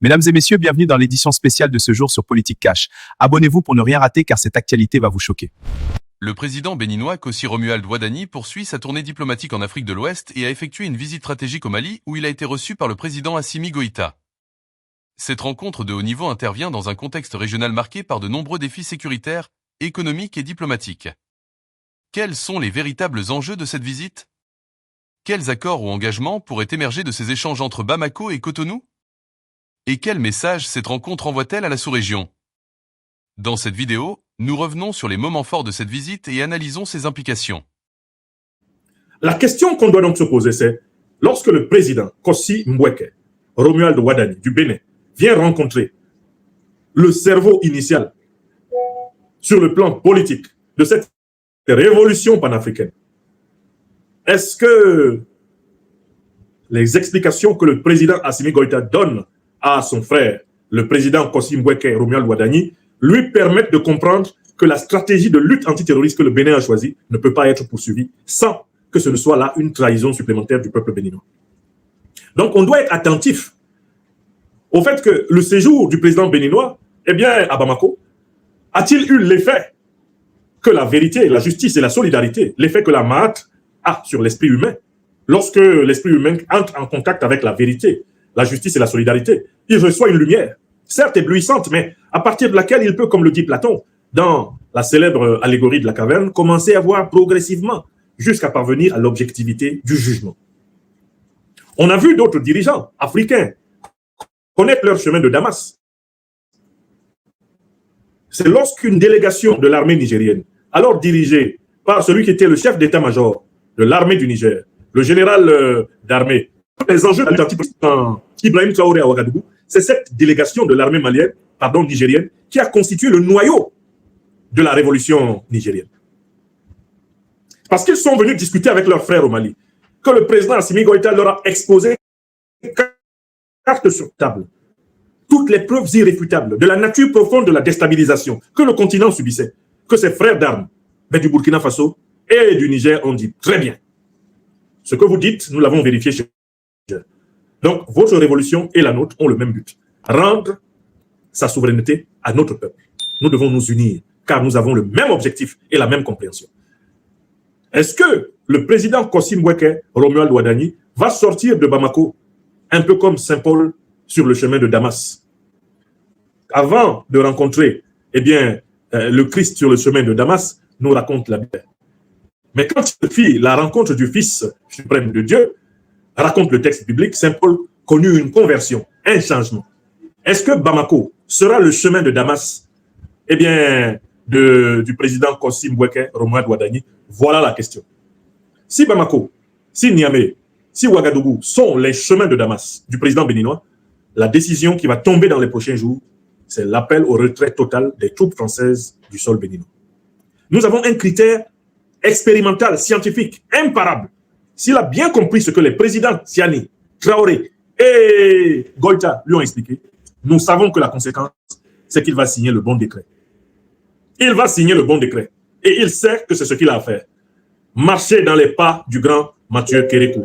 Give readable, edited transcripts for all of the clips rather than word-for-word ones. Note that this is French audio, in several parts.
Mesdames et messieurs, bienvenue dans l'édition spéciale de ce jour sur Politique Cash. Abonnez-vous pour ne rien rater car cette actualité va vous choquer. Le président béninois Kossi Romuald Wadani poursuit sa tournée diplomatique en Afrique de l'Ouest et a effectué une visite stratégique au Mali où il a été reçu par le président Assimi Goïta. Cette rencontre de haut niveau intervient dans un contexte régional marqué par de nombreux défis sécuritaires, économiques et diplomatiques. Quels sont les véritables enjeux de cette visite? Quels accords ou engagements pourraient émerger de ces échanges entre Bamako et Cotonou? Et quel message cette rencontre envoie-t-elle à la sous-région? Dans cette vidéo, nous revenons sur les moments forts de cette visite et analysons ses implications. La question qu'on doit donc se poser, c'est lorsque le président Kossi Mbweke, Romuald Wadani du Bénin, vient rencontrer le cerveau initial sur le plan politique de cette révolution panafricaine, est-ce que les explications que le président Assimi Goïta donne à son frère, le président Kossi Mbweke Romuald Wadani, lui permettent de comprendre que la stratégie de lutte antiterroriste que le Bénin a choisie ne peut pas être poursuivie sans que ce ne soit là une trahison supplémentaire du peuple béninois. Donc on doit être attentif au fait que le séjour du président béninois, eh bien, à Bamako, a-t-il eu l'effet que la vérité, la justice et la solidarité, l'effet que la Mahat a sur l'esprit humain, lorsque l'esprit humain entre en contact avec la vérité, la justice et la solidarité, il reçoit une lumière, certes éblouissante, mais à partir de laquelle il peut, comme le dit Platon, dans la célèbre allégorie de la caverne, commencer à voir progressivement jusqu'à parvenir à l'objectivité du jugement. On a vu d'autres dirigeants africains connaître leur chemin de Damas. C'est lorsqu'une délégation de l'armée nigérienne, alors dirigée par celui qui était le chef d'état-major de l'armée du Niger, le général d'armée, les enjeux de Ibrahim Traoré à Ouagadougou, c'est cette délégation de l'armée nigérienne qui a constitué le noyau de la révolution nigérienne. Parce qu'ils sont venus discuter avec leurs frères au Mali, que le président Assimi Goïta leur a exposé carte sur table toutes les preuves irréfutables de la nature profonde de la déstabilisation que le continent subissait, que ses frères d'armes du Burkina Faso et du Niger ont dit très bien. Ce que vous dites, nous l'avons vérifié chez vous. Donc, votre révolution et la nôtre ont le même but. Rendre sa souveraineté à notre peuple. Nous devons nous unir, car nous avons le même objectif et la même compréhension. Est-ce que le président Kossi Mbweke, Romuald Wadani, va sortir de Bamako, un peu comme Saint Paul sur le chemin de Damas? Avant de rencontrer le Christ sur le chemin de Damas, nous raconte la Bible. Mais quand il fit la rencontre du Fils suprême de Dieu, raconte le texte biblique, Saint Paul connut une conversion, un changement. Est-ce que Bamako sera le chemin de Damas du président Kossi Mbweke, Romuald Wadani? Voilà la question. Si Bamako, si Niamey, si Ouagadougou sont les chemins de Damas du président béninois, la décision qui va tomber dans les prochains jours, c'est l'appel au retrait total des troupes françaises du sol béninois. Nous avons un critère expérimental, scientifique, imparable. S'il a bien compris ce que les présidents Tiani, Traoré et Goïta lui ont expliqué, nous savons que la conséquence, c'est qu'il va signer le bon décret. Il va signer le bon décret. Et il sait que c'est ce qu'il a à faire. Marcher dans les pas du grand Mathieu Kérékou.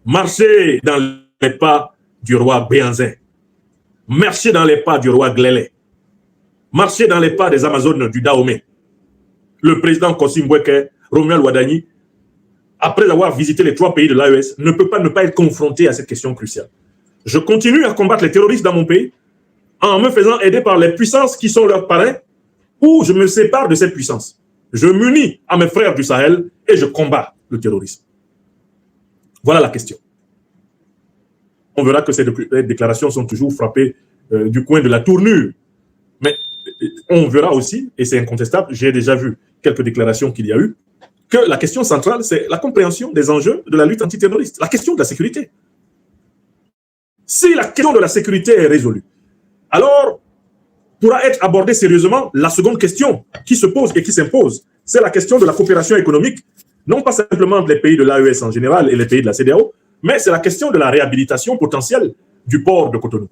Marcher dans les pas du roi Béanzin. Marcher dans les pas du roi Glélé. Marcher dans les pas des Amazones du Dahomey. Le président Kossi Mbweke, Romuald Wadani, après avoir visité les 3 pays de l'AES, ne peut pas ne pas être confronté à cette question cruciale. Je continue à combattre les terroristes dans mon pays en me faisant aider par les puissances qui sont leurs parrains, ou je me sépare de cette puissance. Je m'unis à mes frères du Sahel et je combats le terrorisme. Voilà la question. On verra que ces déclarations sont toujours frappées du coin de la tournure. Mais on verra aussi, et c'est incontestable, j'ai déjà vu quelques déclarations qu'il y a eu, que la question centrale, c'est la compréhension des enjeux de la lutte antiterroriste, la question de la sécurité. Si la question de la sécurité est résolue, alors pourra être abordée sérieusement la seconde question qui se pose et qui s'impose. C'est la question de la coopération économique, non pas simplement des pays de l'AES en général et les pays de la CEDEAO, mais c'est la question de la réhabilitation potentielle du port de Cotonou.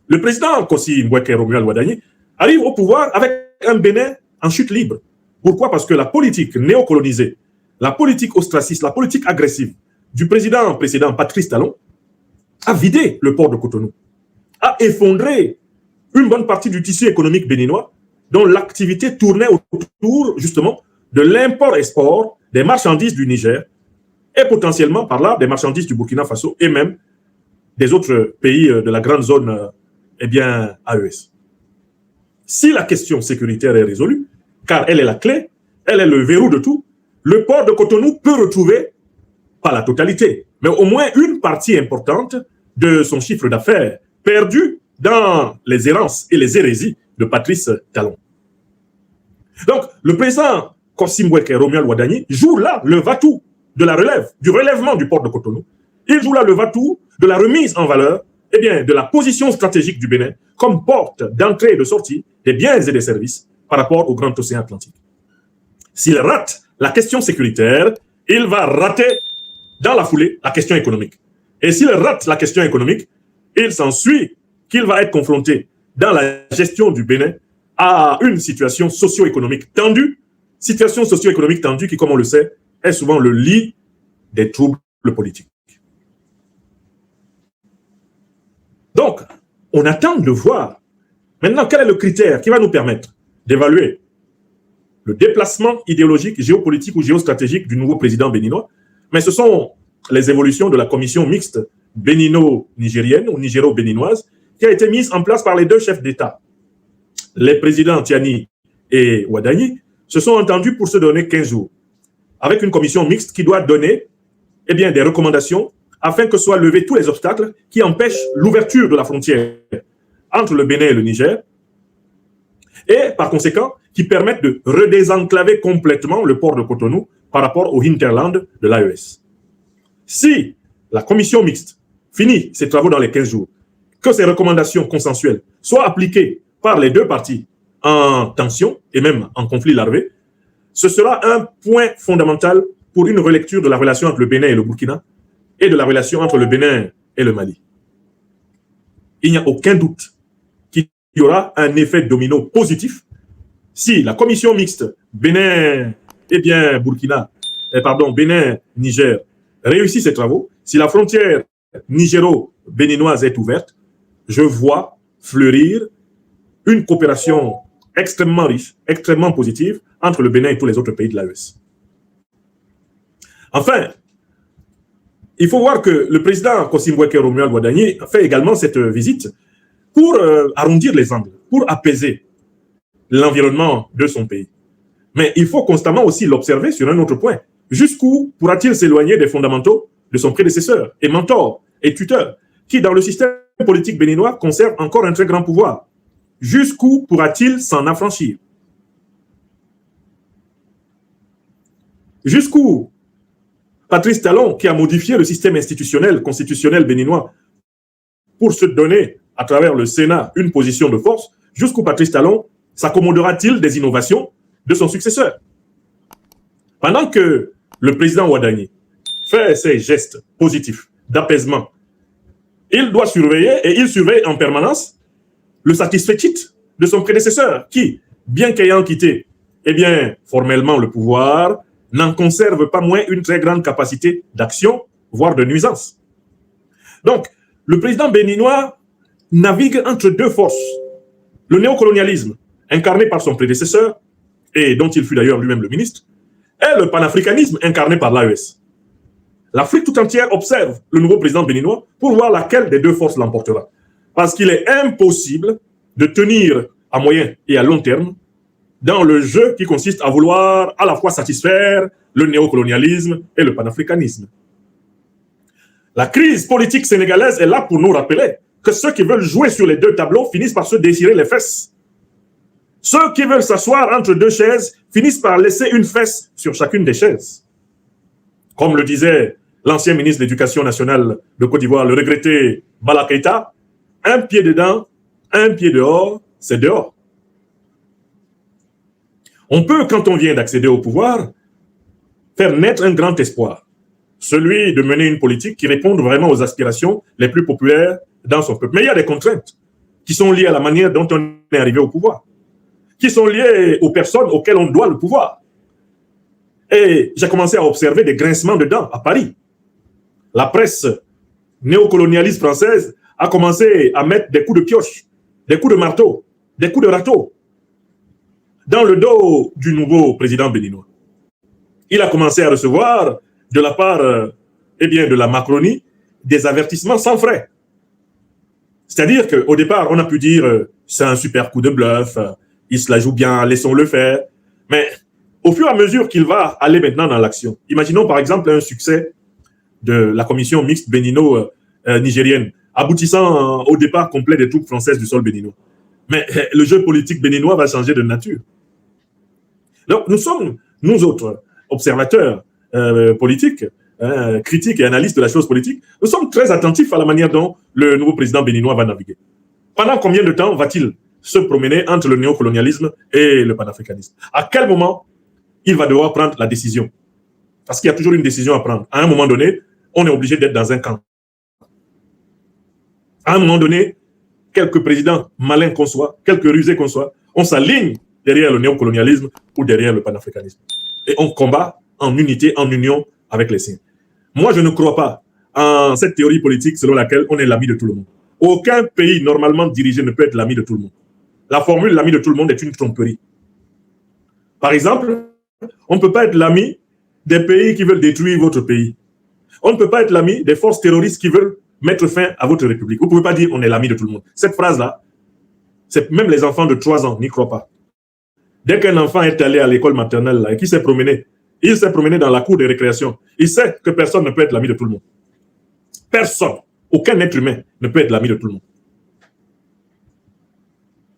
Le président Kossi Mbweke Romuald Wadani arrive au pouvoir avec un Bénin en chute libre. Pourquoi? Parce que la politique néocolonisée, la politique ostraciste, la politique agressive du président précédent Patrice Talon a vidé le port de Cotonou. a effondré une bonne partie du tissu économique béninois dont l'activité tournait autour justement de l'import-export des marchandises du Niger et potentiellement par là des marchandises du Burkina Faso et même des autres pays de la grande zone AES. Si la question sécuritaire est résolue, car elle est la clé, elle est le verrou de tout, le port de Cotonou peut retrouver, pas la totalité, mais au moins une partie importante de son chiffre d'affaires perdu dans les errances et les hérésies de Patrice Talon. Donc, le président Kassim Boueke Romuald Wadani joue là le va-tout de la relève, du relèvement du port de Cotonou. Il joue là le va-tout de la remise en valeur de la position stratégique du Bénin comme porte d'entrée et de sortie des biens et des services par rapport au grand océan Atlantique. S'il rate la question sécuritaire, il va rater dans la foulée la question économique. Et s'il rate la question économique, il s'ensuit qu'il va être confronté dans la gestion du Bénin à une situation socio-économique tendue, qui, comme on le sait, est souvent le lit des troubles politiques. Donc, on attend de voir maintenant quel est le critère qui va nous permettre d'évaluer le déplacement idéologique, géopolitique ou géostratégique du nouveau président béninois, mais ce sont les évolutions de la commission mixte bénino-nigérienne ou nigéro-béninoise qui a été mise en place par les deux chefs d'État. Les présidents Tiani et Wadani se sont entendus pour se donner 15 jours, avec une commission mixte qui doit donner des recommandations afin que soient levés tous les obstacles qui empêchent l'ouverture de la frontière entre le Bénin et le Niger, et par conséquent, qui permettent de redésenclaver complètement le port de Cotonou par rapport au hinterland de l'AES. Si la commission mixte finit ses travaux dans les 15 jours, que ces recommandations consensuelles soient appliquées par les deux parties en tension et même en conflit larvé, ce sera un point fondamental pour une relecture de la relation entre le Bénin et le Burkina et de la relation entre le Bénin et le Mali. Il n'y a aucun doute qu'il y aura un effet domino positif si la commission mixte Bénin-Niger réussit ses travaux, si la frontière nigéro-béninoise est ouverte, je vois fleurir une coopération extrêmement riche, extrêmement positive entre le Bénin et tous les autres pays de l'AES. Enfin, il faut voir que le président Kassim Boueke Romuald Wadani fait également cette visite pour arrondir les angles, pour apaiser l'environnement de son pays. Mais il faut constamment aussi l'observer sur un autre point. Jusqu'où pourra-t-il s'éloigner des fondamentaux de son prédécesseur et mentor et tuteur, qui dans le système politique béninois conserve encore un très grand pouvoir? Jusqu'où pourra-t-il s'en affranchir? Jusqu'où Patrice Talon, qui a modifié le système institutionnel, constitutionnel béninois pour se donner, à travers le Sénat, une position de force, jusqu'où Patrice Talon s'accommodera-t-il des innovations de son successeur? Pendant que le président Wadani fait ses gestes positifs d'apaisement, il doit surveiller, et il surveille en permanence, le satisfecit de son prédécesseur, qui, bien qu'ayant quitté formellement le pouvoir, n'en conserve pas moins une très grande capacité d'action, voire de nuisance. Donc, le président béninois navigue entre deux forces. Le néocolonialisme, incarné par son prédécesseur, et dont il fut d'ailleurs lui-même le ministre, et le panafricanisme, incarné par l'AES. L'Afrique tout entière observe le nouveau président béninois pour voir laquelle des deux forces l'emportera. Parce qu'il est impossible de tenir à moyen et à long terme dans le jeu qui consiste à vouloir à la fois satisfaire le néocolonialisme et le panafricanisme. La crise politique sénégalaise est là pour nous rappeler que ceux qui veulent jouer sur les deux tableaux finissent par se déchirer les fesses. Ceux qui veulent s'asseoir entre deux chaises finissent par laisser une fesse sur chacune des chaises. Comme le disait l'ancien ministre de l'Éducation nationale de Côte d'Ivoire, le regretté Bala Keïta, un pied dedans, un pied dehors, c'est dehors. On peut, quand on vient d'accéder au pouvoir, faire naître un grand espoir, celui de mener une politique qui réponde vraiment aux aspirations les plus populaires dans son peuple. Mais il y a des contraintes qui sont liées à la manière dont on est arrivé au pouvoir, qui sont liées aux personnes auxquelles on doit le pouvoir. Et j'ai commencé à observer des grincements de dents à Paris. La presse néocolonialiste française a commencé à mettre des coups de pioche, des coups de marteau, des coups de râteau dans le dos du nouveau président béninois. Il a commencé à recevoir de la part de la Macronie des avertissements sans frais. C'est-à-dire qu'au départ, on a pu dire c'est un super coup de bluff, il se la joue bien, laissons-le faire. Mais au fur et à mesure qu'il va aller maintenant dans l'action, imaginons par exemple un succès de la commission mixte bénino-nigérienne, aboutissant au départ complet des troupes françaises du sol béninois. Mais le jeu politique béninois va changer de nature. Donc nous sommes, nous autres, observateurs politiques, critiques et analystes de la chose politique, nous sommes très attentifs à la manière dont le nouveau président béninois va naviguer. Pendant combien de temps va-t-il se promener entre le néocolonialisme et le panafricanisme? À quel moment il va devoir prendre la décision? Parce qu'il y a toujours une décision à prendre. À un moment donné, on est obligé d'être dans un camp. À un moment donné, quelques présidents malins qu'on soit, quelques rusés qu'on soit, on s'aligne derrière le néocolonialisme ou derrière le panafricanisme. Et on combat en unité, en union avec les siens. Moi, je ne crois pas en cette théorie politique selon laquelle on est l'ami de tout le monde. Aucun pays normalement dirigé ne peut être l'ami de tout le monde. La formule l'ami de tout le monde est une tromperie. Par exemple, on ne peut pas être l'ami des pays qui veulent détruire votre pays. On ne peut pas être l'ami des forces terroristes qui veulent mettre fin à votre république. Vous ne pouvez pas dire on est l'ami de tout le monde. Cette phrase-là, même les enfants de 3 ans n'y croient pas. Dès qu'un enfant est allé à l'école maternelle là, et qu'il s'est promené, il s'est promené dans la cour de récréation, il sait que personne ne peut être l'ami de tout le monde. Personne, aucun être humain ne peut être l'ami de tout le monde.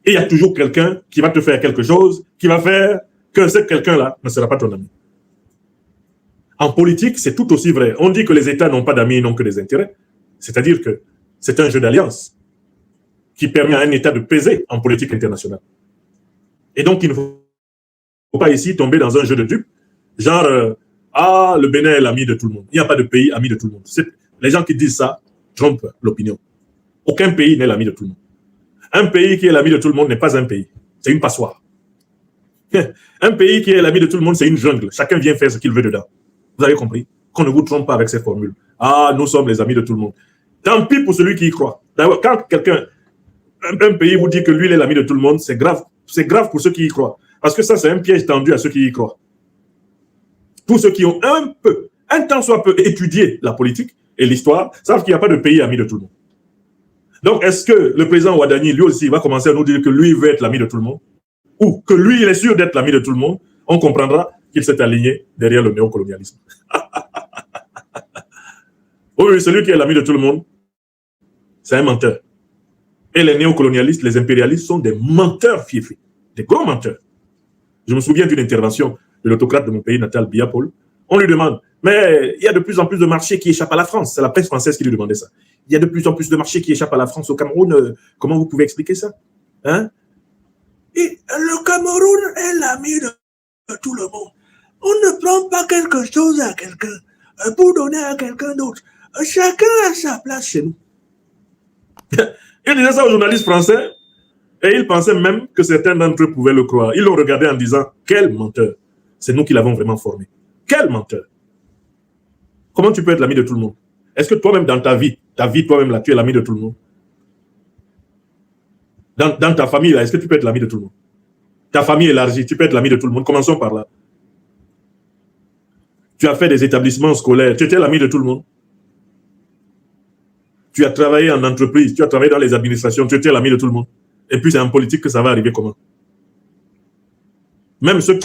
Et il y a toujours quelqu'un qui va te faire quelque chose, qui va faire que ce quelqu'un-là ne sera pas ton ami. En politique, c'est tout aussi vrai. On dit que les États n'ont pas d'amis et n'ont que des intérêts. C'est-à-dire que c'est un jeu d'alliance qui permet à un État de peser en politique internationale. Et donc, il ne faut pas ici tomber dans un jeu de dupes, genre, le Bénin est l'ami de tout le monde. Il n'y a pas de pays ami de tout le monde. Les gens qui disent ça trompent l'opinion. Aucun pays n'est l'ami de tout le monde. Un pays qui est l'ami de tout le monde n'est pas un pays. C'est une passoire. Un pays qui est l'ami de tout le monde, c'est une jungle. Chacun vient faire ce qu'il veut dedans. Vous avez compris? Qu'on ne vous trompe pas avec ces formules. Ah, nous sommes les amis de tout le monde. Tant pis pour celui qui y croit. D'ailleurs, quand quelqu'un, un pays vous dit que lui, il est l'ami de tout le monde, c'est grave. C'est grave pour ceux qui y croient. Parce que ça, c'est un piège tendu à ceux qui y croient. Tous ceux qui ont un tant soit peu étudié la politique et l'histoire, savent qu'il n'y a pas de pays ami de tout le monde. Donc, est-ce que le président Ouadani, lui aussi, va commencer à nous dire que lui veut être l'ami de tout le monde? Ou que lui, il est sûr d'être l'ami de tout le monde? On comprendra qu'il s'est aligné derrière le néocolonialisme. Oui, celui qui est l'ami de tout le monde, c'est un menteur. Et les néocolonialistes, les impérialistes sont des menteurs fiefs, des gros menteurs. Je me souviens d'une intervention de l'autocrate de mon pays natal, Biya Paul. On lui demande, mais il y a de plus en plus de marchés qui échappent à la France. C'est la presse française qui lui demandait ça. Il y a de plus en plus de marchés qui échappent à la France au Cameroun. Comment vous pouvez expliquer ça? Hein? Et le Cameroun est l'ami de tout le monde. On ne prend pas quelque chose à quelqu'un pour donner à quelqu'un d'autre. Chacun a sa place chez nous. Il disait ça aux journalistes français et il pensait même que certains d'entre eux pouvaient le croire. Ils l'ont regardé en disant, quel menteur. C'est nous qui l'avons vraiment formé. Quel menteur. Comment tu peux être l'ami de tout le monde? Est-ce que toi-même dans ta vie toi-même là, tu es l'ami de tout le monde? Dans ta famille là, est-ce que tu peux être l'ami de tout le monde? Ta famille élargie, tu peux être l'ami de tout le monde. Commençons par là. Tu as fait des établissements scolaires, tu étais l'ami de tout le monde. Tu as travaillé en entreprise, tu as travaillé dans les administrations, tu étais l'ami de tout le monde. Et puis c'est en politique que ça va arriver comment? Même ceux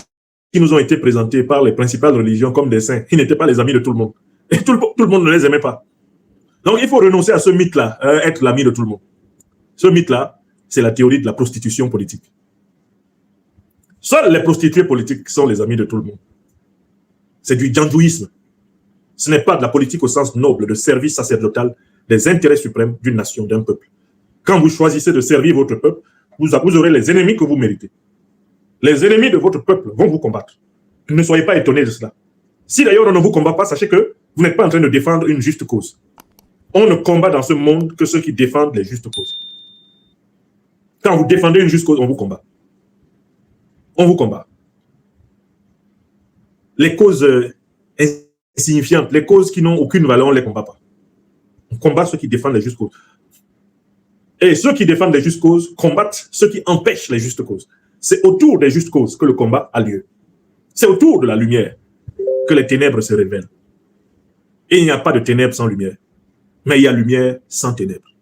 qui nous ont été présentés par les principales religions comme des saints, ils n'étaient pas les amis de tout le monde. Et tout le monde ne les aimait pas. Donc il faut renoncer à ce mythe-là, être l'ami de tout le monde. Ce mythe-là, c'est la théorie de la prostitution politique. Seuls les prostituées politiques sont les amis de tout le monde. C'est du djandjouisme. Ce n'est pas de la politique au sens noble, de service sacerdotal, des intérêts suprêmes d'une nation, d'un peuple. Quand vous choisissez de servir votre peuple, vous aurez les ennemis que vous méritez. Les ennemis de votre peuple vont vous combattre. Ne soyez pas étonnés de cela. Si d'ailleurs on ne vous combat pas, sachez que vous n'êtes pas en train de défendre une juste cause. On ne combat dans ce monde que ceux qui défendent les justes causes. Quand vous défendez une juste cause, on vous combat. On vous combat. Les causes insignifiantes, les causes qui n'ont aucune valeur, on ne les combat pas. On combat ceux qui défendent les justes causes. Et ceux qui défendent les justes causes combattent ceux qui empêchent les justes causes. C'est autour des justes causes que le combat a lieu. C'est autour de la lumière que les ténèbres se révèlent. Et il n'y a pas de ténèbres sans lumière. Mais il y a lumière sans ténèbres.